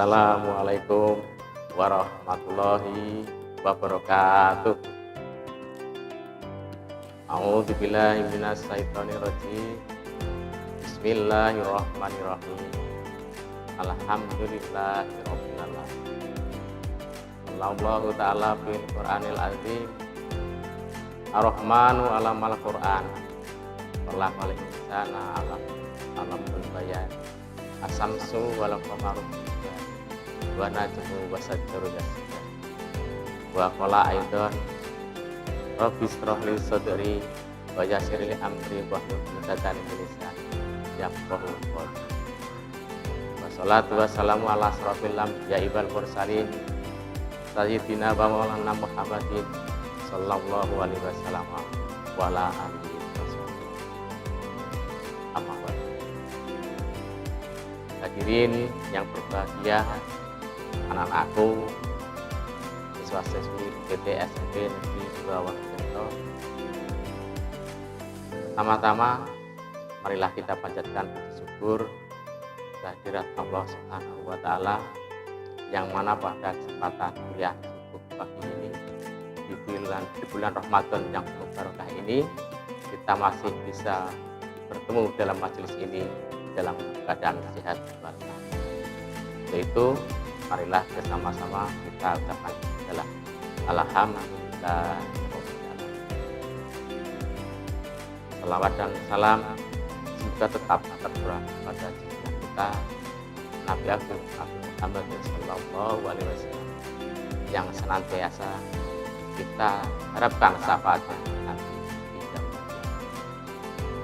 Assalamualaikum warahmatullahi wabarakatuh. A'udzubillahi minasyaitonirrajim. Bismillahirrahmanirrahim. Alhamdulillahirabbil alamin. Allahu ta'ala fil Qur'anil azim. Ar-Rahmanu 'alamal Qur'an. Wallahu insana 'alamul bayan. Asamsu wal qamaru wa najmu wa sajjaru yasjudu. Wa qala aidan Rabbi shrah li sadri wa yassir li amri wahlul 'uqdatam min lisani yafqahu qawli. Wassalatu wassalamu ala asrofil anbiya'i wal mursalin sayyidina wa maulana Muhammadin sallallahu alaihi wasallam wa ala alihi wasallam. Amma ba'du. Hadirin yang berbahagia, anak-anakku, siswa-siswi PT SMP Negeri 2 Wonokerto. Pertama-tama, marilah kita panjatkan syukur kehadirat Allah Subhanahu wa Ta'ala, yang mana pada kesempatan kuliah subuh pagi ini di bulan Ramadan yang penuh barokah ini, kita masih bisa bertemu dalam majelis ini dalam keadaan sehat walafiat. Yaitu marilah bersama-sama kita ucapkan adalah alhamdulillah. Salawat dan salam semoga tetap tercurah pada junjungan kita Nabi Agung Muhammad sallallahu alaihi wasallam, yang senantiasa kita harapkan syafaatnya nanti di dalam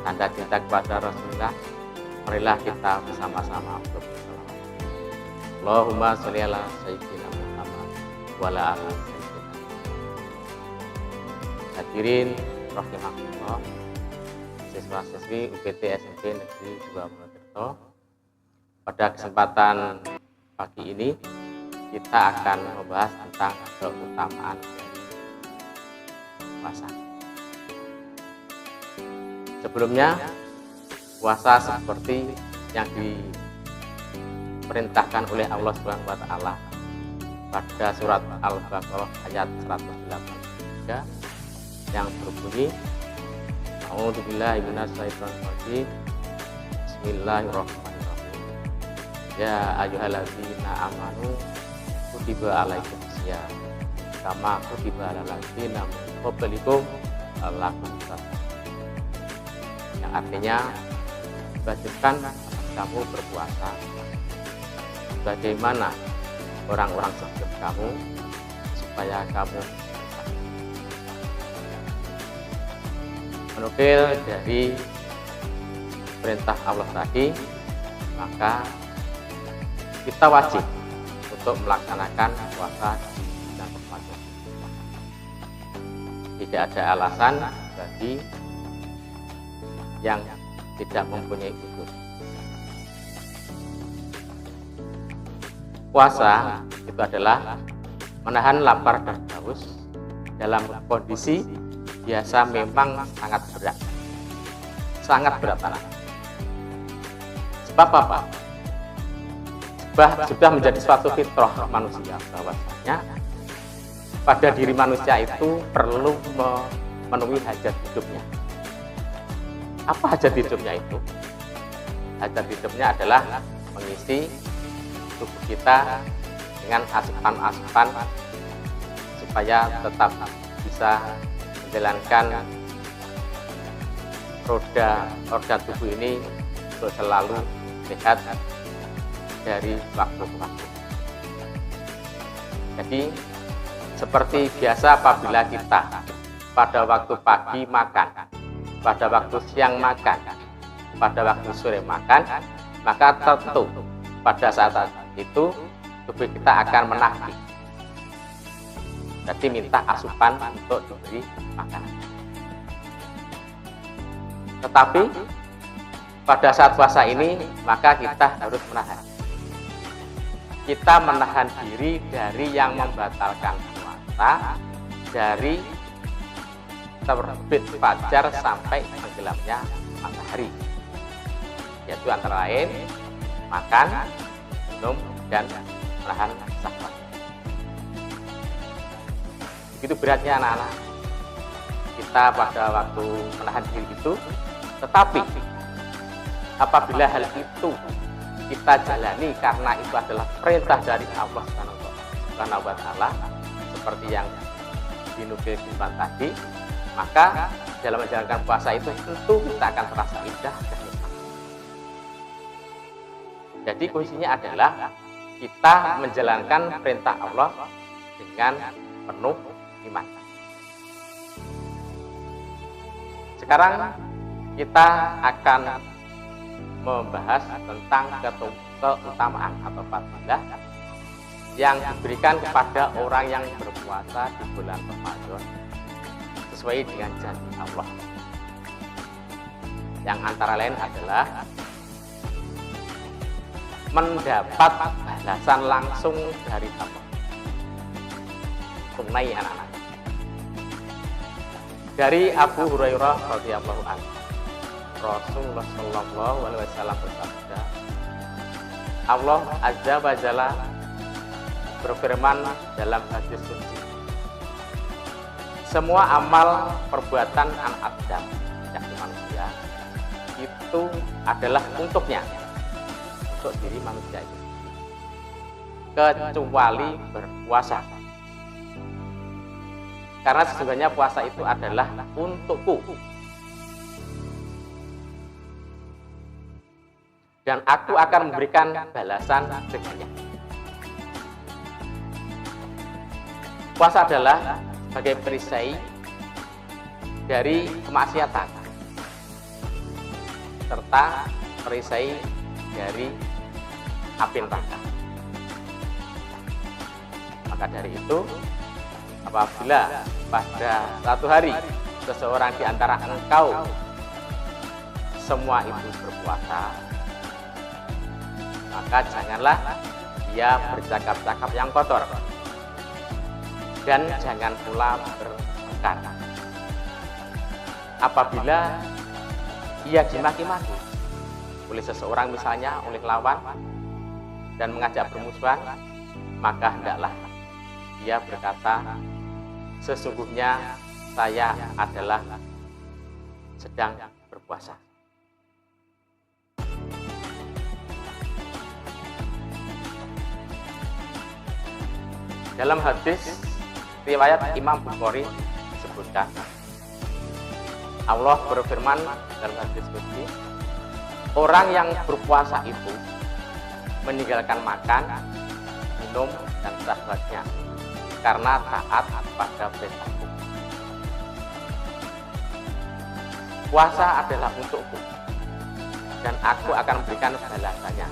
tanda cinta kepada Rasulullah. Marilah kita bersama-sama untuk bersalawat. Allahumma sholli ala sayyidina Muhammad wa ala ali sayyidina. Hadirin rahimakumullah, siswa-siswi UPT SMP Negeri 2 Wonokerto. Pada kesempatan pagi ini kita akan membahas tentang keutamaan dari puasa. Sebelumnya, puasa seperti yang diperintahkan oleh Allah Subhanahu wa Ta'ala pada surat Al-Baqarah ayat 183 yang berbunyi, A'udzubillahi minasyaitonir rajim. Bismillahirrahmanirrahim. Ya ayyuhalladzina amanu kutiba alaikumusiyam kama kutiba alal ladzina min qablikum la'allakum tattaqun. Yang artinya, wajibkan kamu berpuasa bagaimana orang-orang sebelum kamu, supaya kamu menukil dari perintah Allah tadi, maka kita wajib untuk melaksanakan puasa di bulan Ramadan. Tidak ada alasan bagi yang tidak mempunyai udur. Puasa itu adalah menahan lapar dan haus dalam kondisi biasa memang sangat berat. Sangat berat anak. Sebab apa? Sudah menjadi suatu fitrah manusia bahwasanya pada diri manusia itu perlu memenuhi hajat hidupnya. Apa hajat hidupnya itu? Hajat hidupnya adalah mengisi tubuh kita dengan asupan-asupan supaya tetap bisa menjalankan roda tubuh ini untuk selalu sehat dari waktu ke waktu. Jadi seperti biasa, apabila kita pada waktu pagi makan, pada waktu siang makan, pada waktu sore makan, maka tentu pada saat itu tubuh kita akan menagih. Jadi minta asupan untuk diberi makanan. Tetapi pada saat puasa ini, maka kita harus menahan. Kita menahan diri dari yang membatalkan puasa, dari terbit fajar sampai tenggelamnya matahari, yaitu antara lain makan, minum, dan menahan syahwat. Begitu beratnya anak-anak kita pada waktu menahan diri itu, tetapi apabila hal itu kita jalani karena itu adalah perintah dari Allah Subhanahu wa Ta'ala, seperti yang dinukil tadi, maka dalam menjalankan puasa itu tentu kita akan terasa indah dan nikmat. Jadi kuncinya adalah kita menjalankan perintah Allah dengan penuh iman. Sekarang kita akan membahas tentang keutamaan atau fadilah yang diberikan kepada orang yang berpuasa di bulan Ramadan sesuai dengan janji Allah. Yang antara lain adalah mendapat balasan langsung dari Allah. Tunai anak-anak. Dari Abu Hurairah radhiyallahu anhu, Rasulullah sallallahu alaihi wasallam bersabda, Allah azza wa jalla berfirman dalam hadis suci, semua amal perbuatan anak Adam, yakni manusia, itu adalah untuknya, untuk diri manusia itu, kecuali berpuasa. Karena sesungguhnya puasa itu adalah untukku, dan aku akan memberikan balasan dengannya. Puasa adalah sebagai perisai dari kemaksiatan serta perisai dari api neraka. Maka dari itu, apabila pada satu hari seseorang di antara engkau semua itu berpuasa, maka janganlah dia bercakap-cakap yang kotor, dan jangan pula bertengkar. Apabila ia dimaki-maki oleh seseorang, misalnya oleh lawan, dan mengajak bermusuhan, maka hendaklah dia berkata, sesungguhnya saya adalah sedang berpuasa. Dalam hadis riwayat Imam Bukhari disebutkan, Allah berfirman dalam hadis qudsi, orang yang berpuasa itu meninggalkan makan, minum, dan syahwatnya karena taat pada perintahku. Puasa adalah untukku, dan aku akan memberikan balasannya.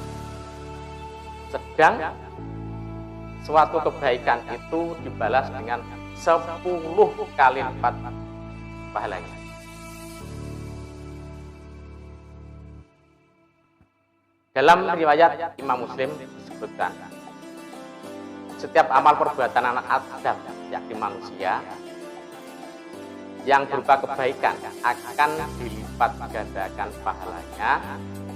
Sedang suatu kebaikan itu dibalas dengan 10 kali lipat pahalanya. Dalam riwayat Imam Muslim disebutkan, setiap amal perbuatan anak Adam, yakni manusia, yang berupa kebaikan akan dilipat gandakan pahalanya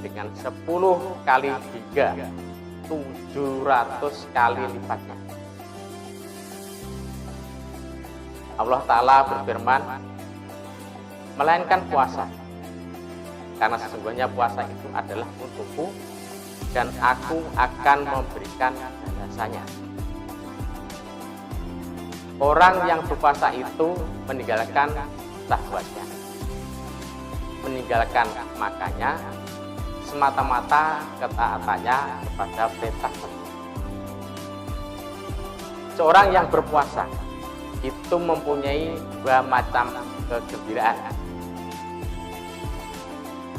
dengan 10 kali hingga 700 kali lipatnya. Allah Ta'ala berfirman, melainkan puasa, karena sesungguhnya puasa itu adalah untukku, dan aku akan memberikan balasannya. Orang yang berpuasa itu meninggalkan syahwatnya, meninggalkan makannya, semata-mata ketaatannya kepada perintah. Seorang yang berpuasa itu mempunyai 2 macam kegembiraan,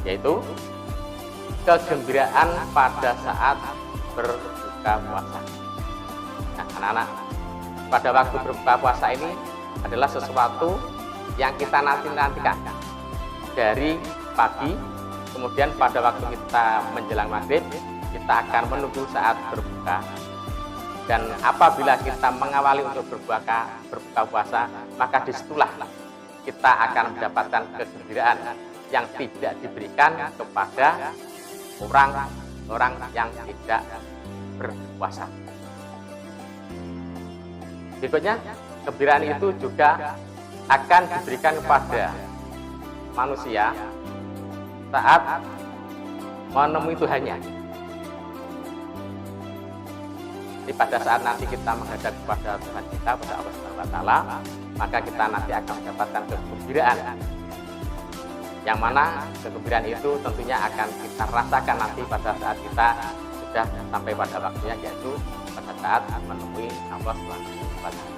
yaitu kegembiraan pada saat berbuka puasa. Nah, anak-anak, pada waktu berbuka puasa ini adalah sesuatu yang kita nanti-nantikan dari pagi, kemudian pada waktu kita menjelang maghrib, kita akan menunggu saat berbuka. Dan apabila kita mengawali untuk berbuka puasa, maka disitulah kita akan mendapatkan kegembiraan yang tidak diberikan kepada orang yang tidak berpuasa. Berikutnya, kegembiraan itu juga akan diberikan kepada manusia saat menemui Tuhannya. Jadi pada saat nanti kita menghadap kepada Tuhan kita, pada Allah Subhanahu wa Ta'ala, maka kita nanti akan mendapatkan kegembiraan. Yang mana kegembiraan itu tentunya akan kita rasakan nanti pada saat kita sudah sampai pada waktunya, yaitu pada saat menemui Allah Subhanahu wa Ta'ala.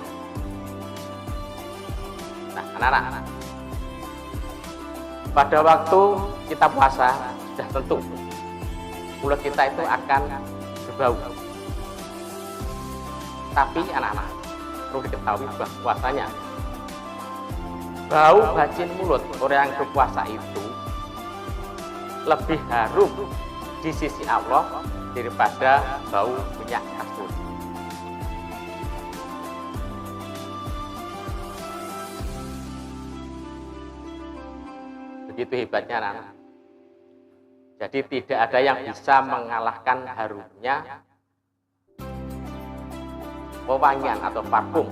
Nah, anak-anak, pada waktu kita puasa sudah tentu mulut kita itu akan berbau. Tapi anak-anak perlu diketahui bahwasanya bau bacin mulut orang yang berpuasa itu lebih harum di sisi Allah daripada bau minyak kasturi. Begitu hebatnya anak-anak. Jadi tidak ada yang bisa mengalahkan harumnya pewangian atau parfum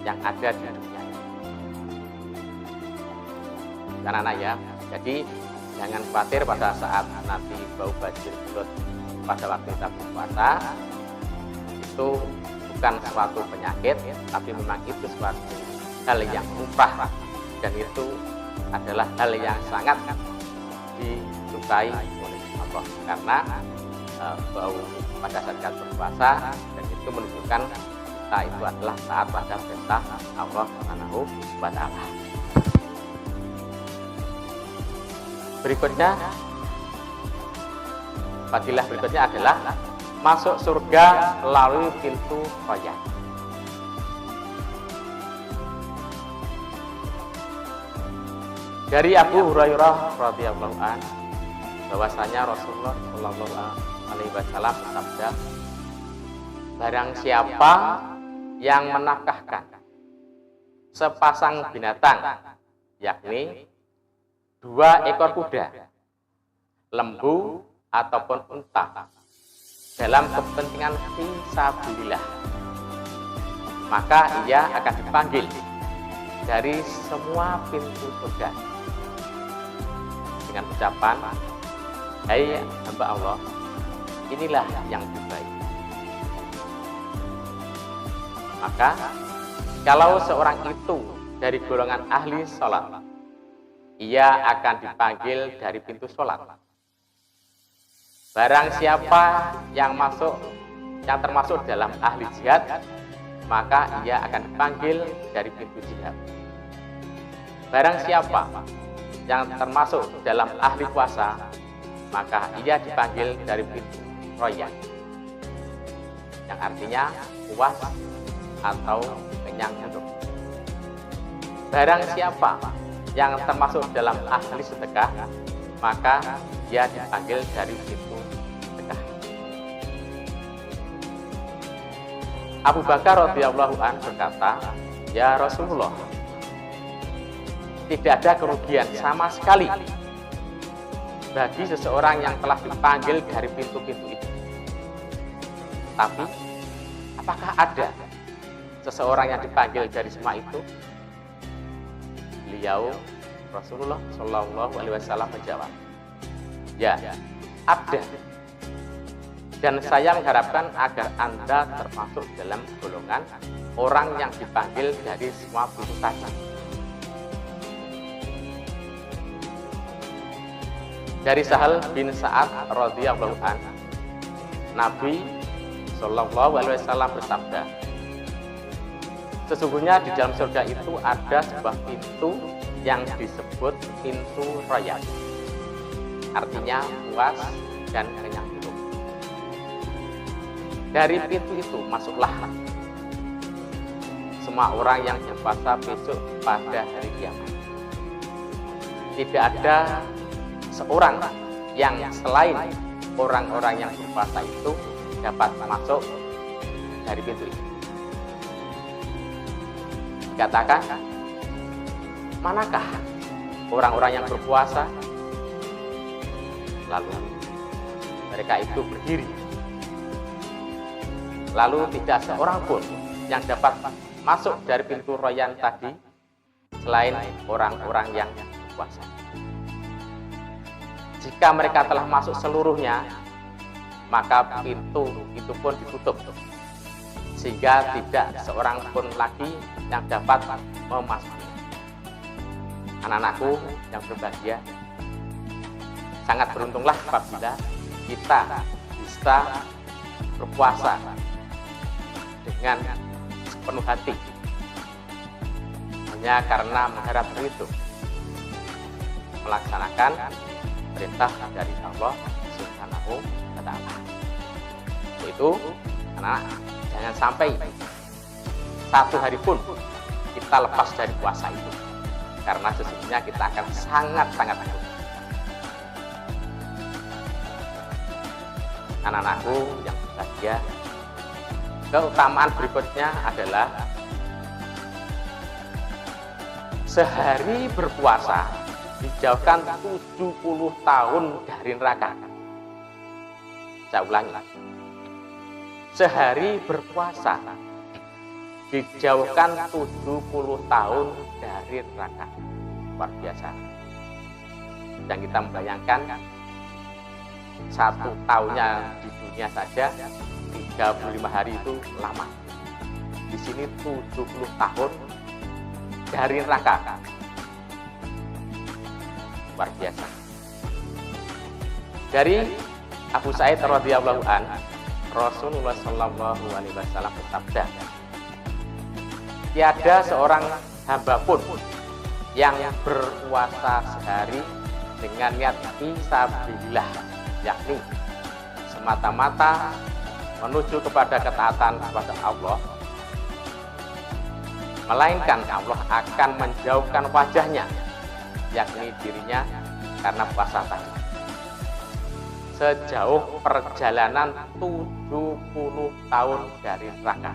yang ada di dunia ini. Anak-anak ya, jadi jangan khawatir pada saat nanti bau bacin mulut pada waktu kita berpuasa itu bukan suatu penyakit, tapi memang itu suatu hal yang lumrah dan itu adalah hal yang sangat disukai oleh Allah karena bau pada saat kita berpuasa dan itu menunjukkan kita itu adalah taat pada perintah Allah Subhanahu wa Ta'ala. Berikutnya, fadilah berikutnya adalah masuk surga melalui pintu Rayyan. Dari Abu Hurairah radhiyallahu anhu bahwasanya Rasulullah Shallallahu alaihi wasallam bersabda, barang siapa yang menafkahkan sepasang binatang, yakni 2 ekor kuda, lembu ataupun unta, dalam kepentingan fisabilillah, maka ia akan dipanggil dari semua pintu surga dengan ucapan, hai hamba Allah, inilah yang terbaik. Maka kalau seorang itu dari golongan ahli sholat, ia akan dipanggil dari pintu sholat. Barang siapa yang termasuk dalam ahli jihad, maka ia akan dipanggil dari pintu jihad. Barang siapa yang termasuk dalam ahli puasa, maka ia dipanggil dari pintu Rayyan, yang artinya puas atau kenyang hidup. Barang siapa yang termasuk dalam ahli sedekah, maka dia dipanggil dari pintu sedekah. Abu Bakar radhiyallahu anhu berkata, ya Rasulullah, tidak ada kerugian sama sekali bagi seseorang yang telah dipanggil dari pintu-pintu itu. Tapi apakah ada seseorang yang dipanggil dari semua itu? Beliau Rasulullah Shallallahu alaihi wasallam menjawab, ya, ada. Dan saya mengharapkan agar Anda termasuk dalam golongan orang yang dipanggil dari semua pintu tadi. Dari Sahal bin Sa'ad radhiyallahu anhu, Nabi Shallallahu alaihi wasallam bersabda, sesungguhnya di dalam surga itu ada sebuah pintu yang disebut pintu Rayyan, artinya puas dan kenyang hidup. Dari pintu itu masuklah semua orang yang berpuasa besok pada hari kiamat. Tidak ada seorang yang selain orang-orang yang berpuasa itu dapat masuk dari pintu itu. Dikatakan, manakah orang-orang yang berpuasa? Lalu mereka itu berdiri. Lalu tidak seorang pun yang dapat masuk dari pintu royan tadi selain orang-orang yang berpuasa. Jika mereka telah masuk seluruhnya, maka pintu itu pun ditutup, sehingga tidak seorang pun lagi yang dapat memasuki. Anak-anakku yang berbahagia, sangat beruntunglah apabila kita bisa berpuasa dengan sepenuh hati, hanya karena mengharap ridho, melaksanakan perintah dari Allah Subhanahu wa Ta'ala. Itu anak, jangan sampai satu hari pun kita lepas dari puasa itu, karena sesungguhnya kita akan sangat-sangat takut. Anak-anakku yang berbahagia, keutamaan berikutnya adalah sehari berpuasa dijauhkan 70 tahun dari neraka. Saya ulangi, sehari berpuasa dijauhkan 70 tahun dari neraka. Luar biasa. Dan kita membayangkan satu tahunnya di dunia saja 35 hari itu lama. Di sini 70 tahun dari neraka. Luar biasa. Dari Abu Sa'id radhiyallahu an, Rasulullah sallallahu alaihi wasallam bersabda, tiada seorang hamba pun yang berpuasa sehari dengan niat fisabilillah, yakni semata-mata menuju kepada ketaatan kepada Allah, melainkan Allah akan menjauhkan wajahnya, yakni dirinya, karena puasa tadi, sejauh perjalanan 70 tahun dari neraka.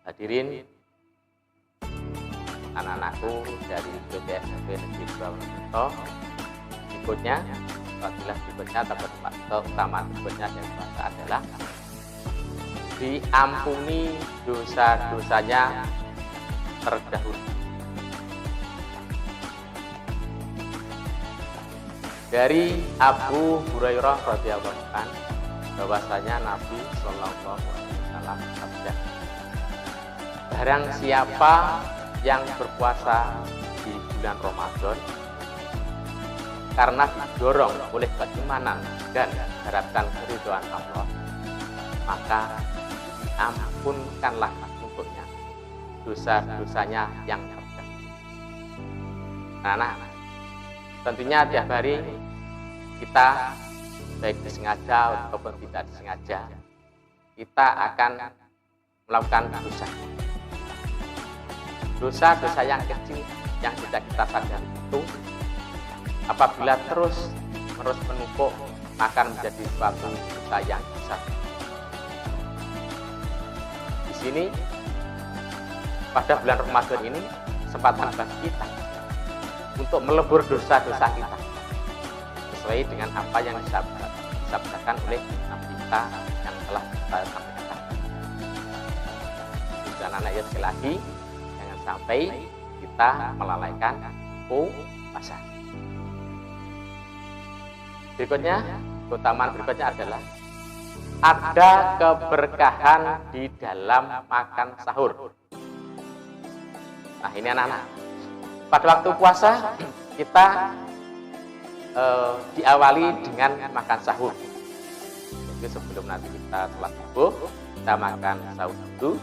Hadirin anak-anakku dari BPSMP Negeri Purwokerto, berikutnya, fadilah berikutnya atau keutamaan berikutnya yang puasa adalah diampuni dosa-dosanya terdahulu. Dari Abu Hurairah radhiyallahu anhu, bahwasanya Nabi sallallahu alaihi wasallam bersabda, barang siapa yang berpuasa di bulan Ramadan karena didorong oleh keimanan dan harapkan keridhaan Allah, maka diampunkanlah untuknya dosa-dosanya yang terdahulu. Nah, tentunya tiap hari kita, baik disengaja ataupun tidak disengaja, kita akan melakukan dosa-dosa yang kecil yang tidak kita sadari itu, apabila terus menumpuk, akan menjadi suatu dosa yang besar. Di sini pada bulan Ramadan ini kesempatan bagi kita untuk melebur dosa-dosa kita sesuai dengan apa yang disabdakan oleh Nabi kita yang telah kita sampaikan. Dan anak-anak sekali lagi, jangan sampai kita melalaikan puasa. Berikutnya, keutamaan berikutnya adalah ada keberkahan di dalam makan sahur. Nah, ini anak-anak, pada waktu puasa kita diawali dengan makan sahur. Jadi sebelum nanti kita sholat subuh, kita makan sahur dulu.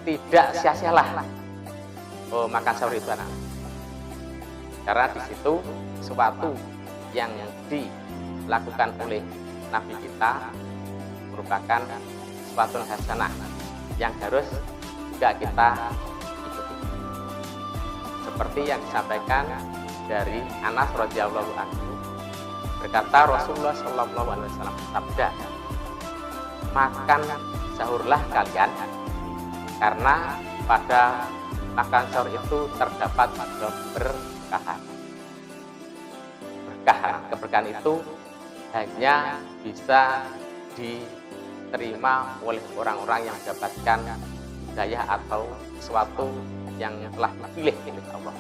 Tidak sia-sialah makan sahur itu, anak. Karena di situ sesuatu yang dilakukan oleh Nabi kita merupakan sesuatu hasanah yang harus juga kita ikuti. Seperti yang disampaikan dari Anas radhiyallahu anhu, berkata Rasulullah sallallahu alaihi wasallam bersabda, makan sahurlah kalian, karena pada makan sahur itu terdapat keberkahan. keberkahan. Keberkahan itu hanya bisa diterima oleh orang-orang yang mendapatkan hidayah atau sesuatu yang telah dipilih oleh Allah.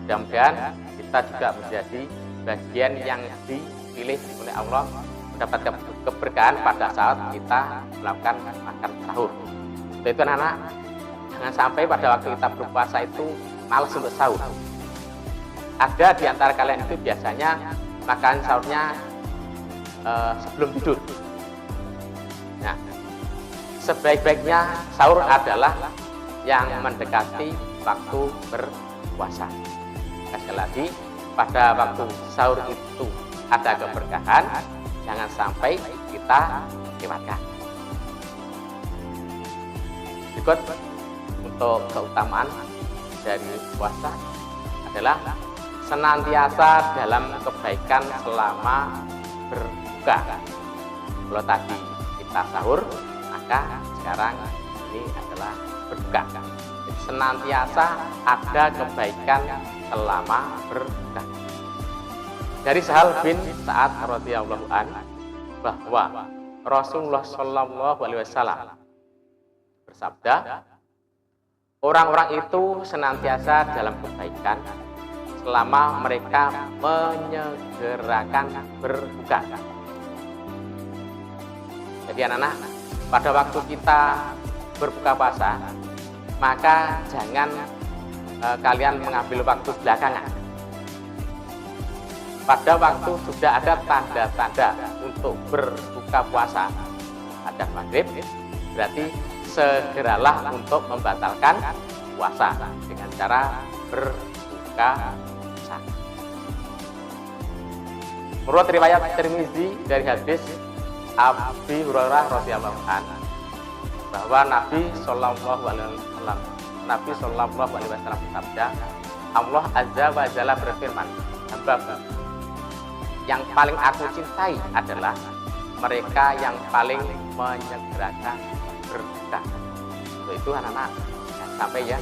Mudah-mudahan kita juga menjadi bagian yang dipilih oleh Allah, mendapatkan keberkahan pada saat kita melakukan makan sahur. Untuk itu anak-anak, jangan sampai pada waktu kita berpuasa itu malas untuk sahur. Ada di antara kalian itu biasanya makan sahurnya sebelum tidur. Nah, sebaik-baiknya sahur adalah yang mendekati waktu berpuasa. Sekali lagi, pada waktu sahur itu ada keberkahan, jangan sampai kita lewatkan. Berikut untuk keutamaan dari puasa adalah senantiasa dalam kebaikan selama berbuka. Kalau tadi kita sahur, maka sekarang ini adalah berbuka. Jadi senantiasa ada kebaikan selama berbuka. Dari Sahal bin Sa'ad radhiyallahu anhu bahwa Rasulullah Shallallahu alaihi wasallam bersabda, orang-orang itu senantiasa dalam kebaikan selama mereka menyegerakan berbuka. Jadi anak-anak, pada waktu kita berbuka puasa, maka jangan kalian mengambil waktu belakangan. Pada waktu sudah ada tanda-tanda untuk berbuka puasa, ada maghrib, berarti segeralah untuk membatalkan puasa dengan cara berbuka puasa. Menurut riwayat Tirmizi dari hadis Abi Hurairah radhiyallahu anhu bahwa Nabi Shallallahu alaihi wasallam bersabda, Allah azza wa jalla berfirman, hamba yang paling aku cintai adalah mereka yang paling menyegerakan berbuka. Untuk itu anak-anak, sampai ya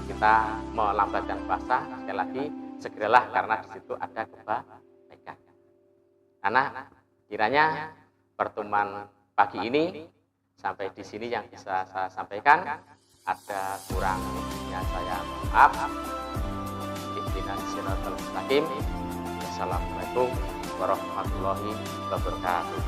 kita melambatkan puasa, sekali lagi segeralah karena di situ ada kebaikan. Anak, kiranya pertemuan pagi ini sampai di sini yang bisa saya sampaikan. Ada kurang lebihnya saya maaf. Ihdinas siratal mustaqim. Assalamualaikum warahmatullahi wabarakatuh.